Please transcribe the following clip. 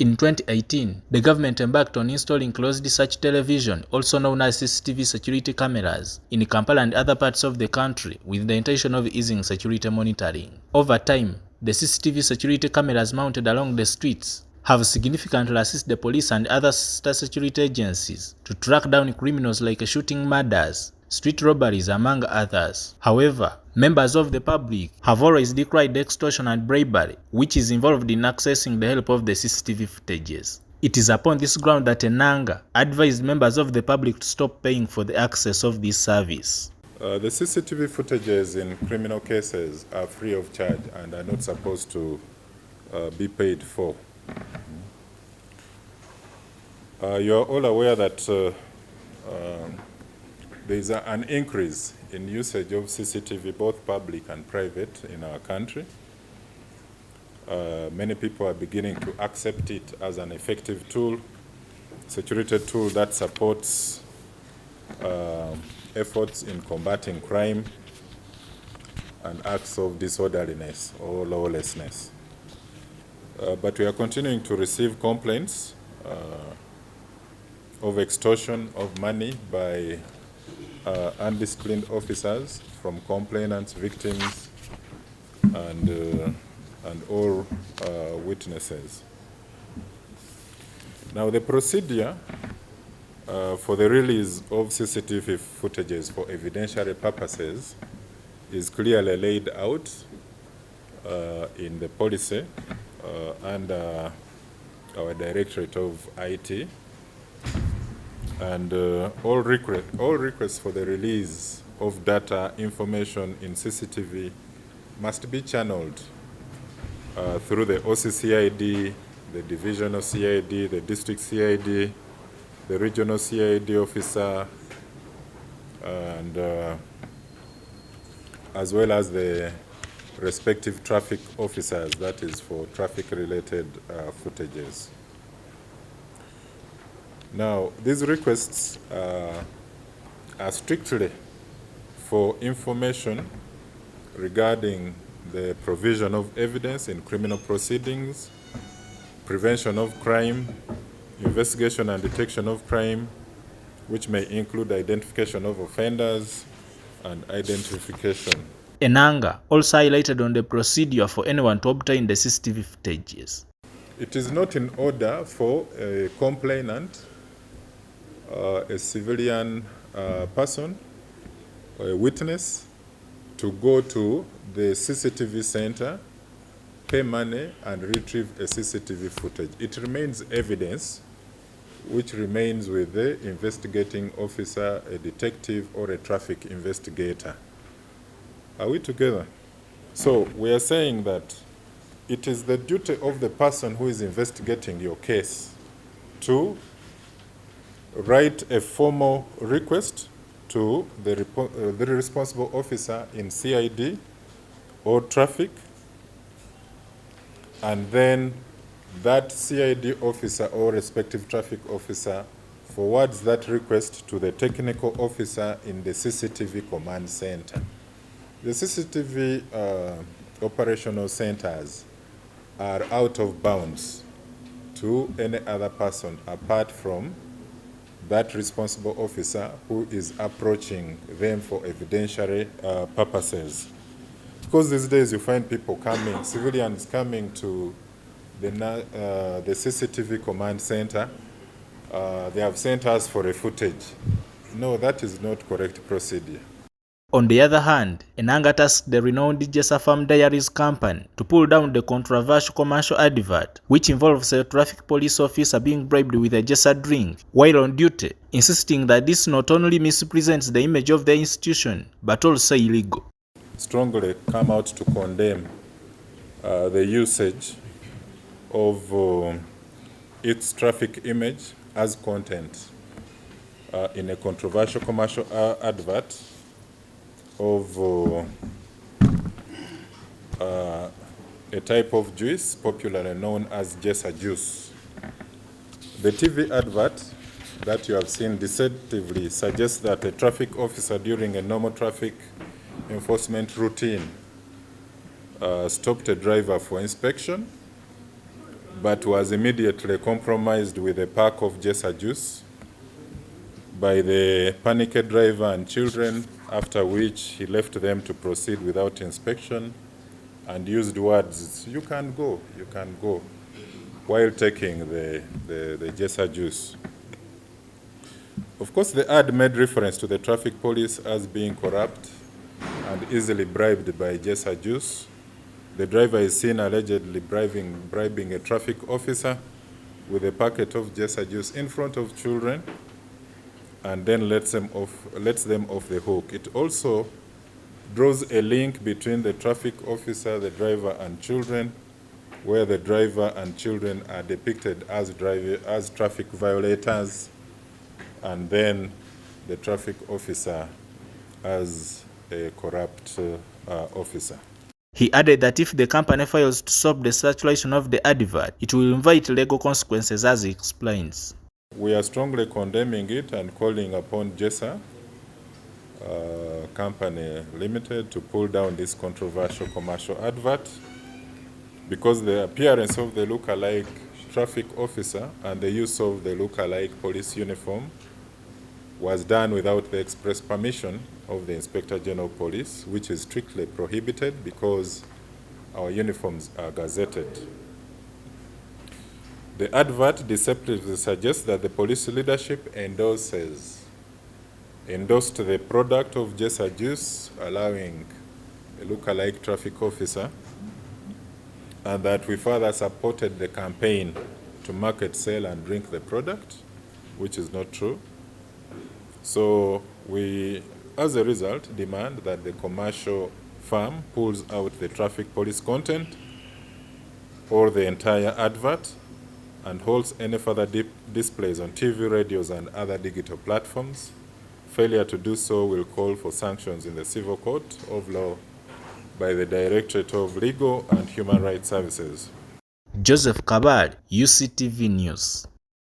In 2018, the government embarked on installing closed search television, also known as CCTV security cameras, in Kampala and other parts of the country with the intention of easing security monitoring. Over time, the CCTV security cameras mounted along the streets have significantly assisted the police and other sister security agencies to track down criminals like shooting murders, street robberies, among others. However, members of the public have always decried extortion and bribery, which is involved in accessing the help of the CCTV footages. It is upon this ground that Enanga advised members of the public to stop paying for the access of this service. The CCTV footages in criminal cases are free of charge and are not supposed to be paid for. You are all aware that there is an increase in usage of CCTV, both public and private, in our country. Many people are beginning to accept it as an effective tool, security tool that supports efforts in combating crime and acts of disorderliness or lawlessness. But we are continuing to receive complaints of extortion of money by undisciplined officers from complainants, victims, and all witnesses. Now, the procedure for the release of CCTV footages for evidentiary purposes is clearly laid out in the policy under our Directorate of IT, and all requests for the release of data information in CCTV must be channeled through the OCCID, the divisional CID, the district CID, the regional CID officer, and as well as the respective traffic officers, that is for traffic-related footages. Now, these requests are strictly for information regarding the provision of evidence in criminal proceedings, prevention of crime, investigation and detection of crime, which may include identification of offenders and identification. Enanga also highlighted on the procedure for anyone to obtain the CCTV footages. It is not in order for a complainant, a civilian person, or a witness to go to the CCTV center, pay money, and retrieve a CCTV footage. It remains evidence which remains with the investigating officer, a detective, or a traffic investigator. Are we together? So we are saying that it is the duty of the person who is investigating your case to write a formal request to the responsible officer in CID or traffic, and then that CID officer or respective traffic officer forwards that request to the technical officer in the CCTV command center. The CCTV operational centers are out of bounds to any other person apart from that responsible officer who is approaching them for evidentiary purposes. Because these days you find people coming, civilians coming to the CCTV command center. They have sent us for a footage. No, that is not correct procedure. On the other hand, Enanga tasked the renowned Jessa Farm Diaries company to pull down the controversial commercial advert, which involves a traffic police officer being bribed with a Jessa drink while on duty, insisting that this not only misrepresents the image of the institution, but also illegal. Strongly come out to condemn the usage of its traffic image as content in a controversial commercial advert of a type of juice popularly known as Jessa juice. The TV advert that you have seen deceptively suggests that a traffic officer during a normal traffic enforcement routine stopped a driver for inspection. but was immediately compromised with a pack of Jessa juice by the panicked driver and children, after which he left them to proceed without inspection and used words, "You can go, while taking the Jessa juice. Of course, the ad made reference to the traffic police as being corrupt and easily bribed by Jessa juice. The driver is seen allegedly bribing a traffic officer with a packet of Jessa juice in front of children, and then lets them off the hook. It also draws a link between the traffic officer, the driver, and children, where the driver and children are depicted as traffic violators, and then the traffic officer as a corrupt officer. He added that if the company fails to stop the circulation of the advert, it will invite legal consequences, as he explains. We are strongly condemning it and calling upon Jessa Company Limited to pull down this controversial commercial advert, because the appearance of the look-alike traffic officer and the use of the look-alike police uniform was done without the express permission of the Inspector General of Police, which is strictly prohibited because our uniforms are gazetted. The advert deceptively suggests that the police leadership endorsed the product of Jessa juice, allowing a look-alike traffic officer, and that we further supported the campaign to market, sell, and drink the product, which is not true. So we, as a result, demand that the commercial firm pulls out the traffic police content or the entire advert and holds any further displays on TV, radios, and other digital platforms. Failure to do so will call for sanctions in the Civil Court of Law by the Directorate of Legal and Human Rights Services. Joseph Kabal, UCTV News.